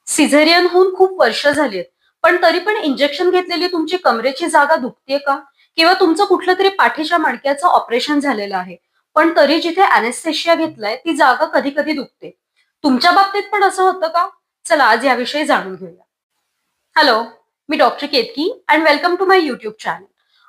Caesarean होऊन खूप वर्ष झाली आहेत, पण तरी पण इंजेक्शन घेतलेली तुमची कमरेची जागा दुखतेय का? किंवा तुमचं कुठलं तरी पाठीच्या मणक्याचं ऑपरेशन झालेलं आहे, पण तरी जिथे अॅनेस्थेशिया घेतलाय ती जागा कधी कधी दुखते. तुमच्या बाबतीत पण असं होतं का? चला आज याविषयी जाणून घेऊया. हॅलो, मी doctor Ketaki and welcome to my YouTube channel.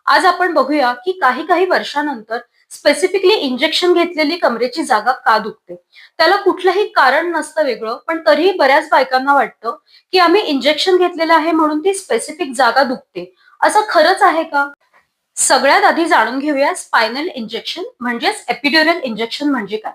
आज आपण बघूया की काही काही वर्षानंतर स्पेसिफिकली इंजेक्शन घेतलेली कमरेची जागा का दुखते. त्याला कुठलंही कारण नसतं वेगळं, पण तरीही बऱ्याच बायकांना वाटतं की आम्ही इंजेक्शन घेतलेलं आहे म्हणून ती स्पेसिफिक जागा दुखते. असं खरंच आहे का? सगळ्यात आधी जाणून घेऊया स्पायनल इंजेक्शन म्हणजेच एपिड्युरल इंजेक्शन म्हणजे काय.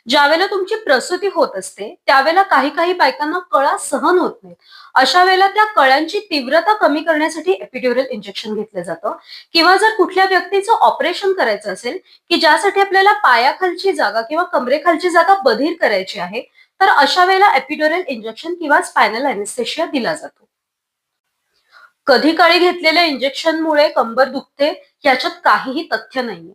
ज्यावेळेला तुमची प्रसूती होत असते त्यावेळेला काही काही बायकांना कळा सहन होत नाहीत. अशा वेळेला त्या कळ्यांची तीव्रता कमी करण्यासाठी एपिड्युरल इंजेक्शन घेतलं जातं. किंवा जर कुठल्या व्यक्तीचं ऑपरेशन करायचं असेल की ज्यासाठी आपल्याला पायाखालची जागा किंवा कमरेखालची जागा बधीर करायची आहे, तर अशा वेळेला एपिड्युरल इंजेक्शन किंवा स्पायनल अॅनेस्थेशिया दिला जातो. कधी काळी घेतलेल्या इंजेक्शनमुळे कंबर दुखते याच्यात काहीही तथ्य नाहीये.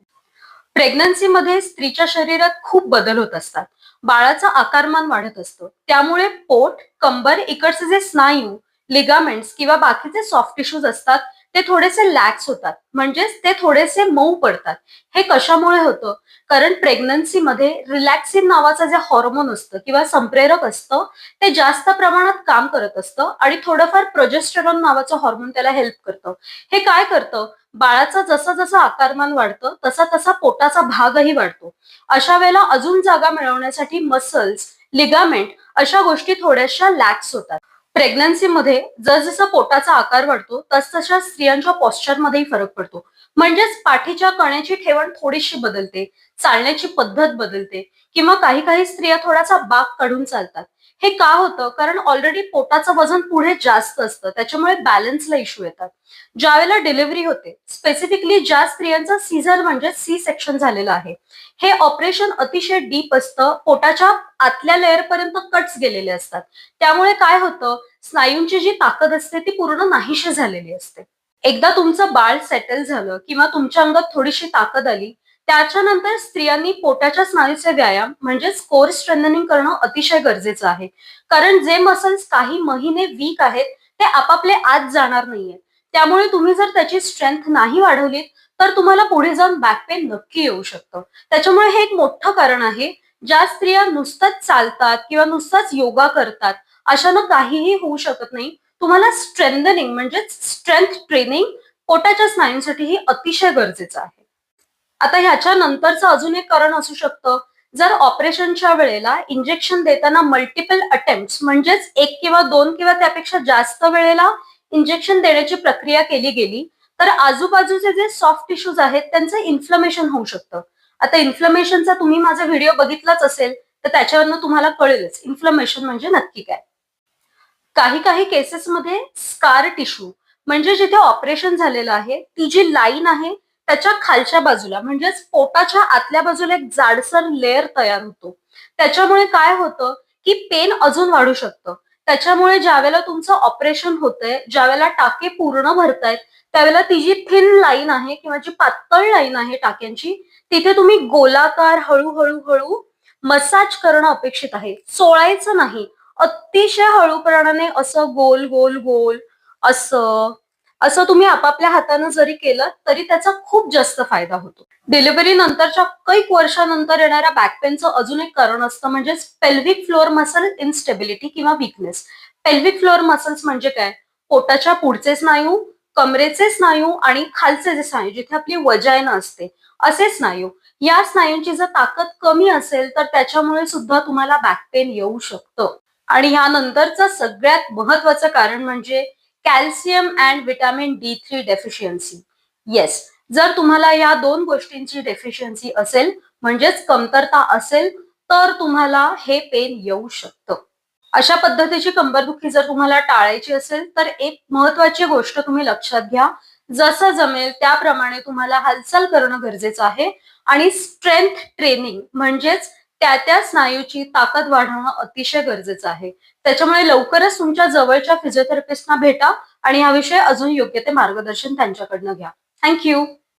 प्रेग्नन्सीमध्ये स्त्रीच्या शरीरात खूप बदल होत असतात. बाळाचं आकारमान वाढत असतं, त्यामुळे पोट, कंबर इकडचे जे स्नायू, लिगामेंट्स किंवा बाकीचे सॉफ्ट टिश्यूज असतात ते थोडेसे लॅक्स होतात, म्हणजेच ते थोडेसे मऊ पडतात. हे कशामुळे होतं? कारण प्रेग्नन्सीमध्ये रिलॅक्सिन नावाचं जे हॉर्मोन असतं किंवा संप्रेरक असतं ते जास्त प्रमाणात काम करत असतं आणि थोडंफार प्रोजेस्टेरॉन नावाचं हॉर्मोन त्याला हेल्प करतं. हे काय करतं? बाळाचं जसं जसं आकारमान वाढतं तसा तसा पोटाचा भागही वाढतो. अशा वेळेला अजून जागा मिळवण्यासाठी मसल्स, लिगामेंट अशा गोष्टी थोड्याशा लॅक्स होतात. प्रेग्नन्सीमध्ये जसजसा पोटाचा आकार वाढतो तसतशा स्त्रियांच्या पॉस्चरमध्येही फरक पडतो. म्हणजेच पाठीच्या कण्याची ठेवण थोडीशी बदलते, चालण्याची पद्धत बदलते किंवा काही काही स्त्रिया थोडासा बाक काढून चालतात. हे का होतं? कारण ऑलरेडी पोटाचं वजन पुढे जास्त असतं, त्याच्यामुळे बॅलन्सला इश्यू येतात. ज्यावेळेला डिलिव्हरी होते, स्पेसिफिकली ज्या स्त्रियांचं सीझर म्हणजे सी सेक्शन झालेलं आहे, हे ऑपरेशन अतिशय डीप असतं, पोटाच्या आतल्या लेअर पर्यंत कट्स गेलेले असतात. त्यामुळे काय होतं? स्नायूंची जी ताकद असते ती पूर्ण नाहीशी झालेली असते. एकदा तुमचं बाळ सेटल झालं किंवा तुमच्या अंगात थोडीशी ताकद आली, त्याच्यानंतर स्त्रियांनी पोटाच्या स्नायूचे व्यायाम म्हणजेच कोर स्ट्रेंथनिंग करणं अतिशय गरजेचं आहे. कारण जे मसल्स काही महिने वीक आहेत ते आपापले आत जाणार नाहीये. त्यामुळे तुम्ही जर त्याची स्ट्रेंथ नाही वाढवलीत तर तुम्हाला पुढे जाऊन बॅक पेन नक्की येऊ शकतं. त्याच्यामुळे हे एक मोठं कारण आहे. ज्या स्त्रिया नुसतंच चालतात किंवा नुसतंच योगा करतात, अशानं काहीही होऊ शकत नाही. तुम्हाला स्ट्रेंथनिंग म्हणजे स्ट्रेंथ ट्रेनिंग पोटाच्या स्नायूंसाठीही अतिशय गरजेचं आहे. आता ह्याच्या नंतरचं अजून एक कारण असू शकतं. जर ऑपरेशनच्या वेळेला इंजेक्शन देताना मल्टिपल अटेम्प्ट्स म्हणजेच एक किंवा दोन किंवा त्यापेक्षा जास्त वेळेला इंजेक्शन देण्याची प्रक्रिया केली गेली, तर आजूबाजूचे जे सॉफ्ट टिश्यूज आहेत त्यांचं इन्फ्लमेशन होऊ शकतं. आता इन्फ्लमेशनचा तुम्ही माझा व्हिडिओ बघितलाच असेल, तर त्याच्यावरनं तुम्हाला कळेलच इन्फ्लमेशन म्हणजे नक्की काय. काही काही केसेसमध्ये स्कार टिश्यू म्हणजे जिथे ऑपरेशन झालेलं आहे ती जी लाईन आहे त्याच्या खालच्या बाजूला म्हणजेच पोटाच्या आतल्या बाजूला एक जाडसर लेअर तयार होतो. त्याच्यामुळे काय होतं की पेन अजून वाढू शकतं. त्याच्यामुळे ज्यावेळेला तुमचं ऑपरेशन होतंय, ज्यावेळेला टाके पूर्ण भरतायत, त्यावेळेला ती जी थिन लाईन आहे किंवा जी पातळ लाईन आहे टाक्यांची, तिथे तुम्ही गोलाकार हळूहळू हळू मसाज करणं अपेक्षित आहे. चोळायचं नाही, अतिशय हळूपणाने असं गोल गोल गोल असं असं तुम्ही आपापल्या हातानं जरी केलं तरी त्याचा खूप जास्त फायदा होतो. डिलिव्हरी नंतरच्या कैक वर्षानंतर येणाऱ्या बॅक पेनचं अजून एक कारण असतं म्हणजे पेल्विक फ्लोअर मसल इनस्टेबिलिटी किंवा वीकनेस. पेल्विक फ्लोअर मसल्स म्हणजे काय? पोटाच्या पुढचे स्नायू, कमरेचे स्नायू आणि खालचे जे स्नायू जिथे आपली वजायना असते असे स्नायू. या स्नायूंची जर ताकद कमी असेल तर त्याच्यामुळे सुद्धा तुम्हाला बॅक पेन येऊ शकतं. आणि ह्यानंतरचं सगळ्यात महत्वाचं कारण म्हणजे calcium and vitamin D3 deficiency. Yes, जर तुम्हाला या दोन गोष्टींची डेफिशियन्सी असेल म्हणजेच कमतरता असेल तर तुम्हाला हे पेन येऊ शकतं. अशा पद्धतीची कंबरदुखी जर तुम्हाला टाळायची असेल तर एक महत्वाची गोष्ट तुम्ही लक्षात घ्या. जसं जमेल त्याप्रमाणे तुम्हाला हालचाल करणं गरजेचं आहे आणि स्ट्रेंथ ट्रेनिंग म्हणजेच त्या त्या स्नायूची ताकद वाढवणं अतिशय गरजेचं आहे. त्याच्यामुळे लवकरच तुमच्या जवळच्या फिजिओथेरपिस्टना भेटा आणि याविषयी अजून योग्य ते मार्गदर्शन त्यांच्याकडनं घ्या. थँक्यू.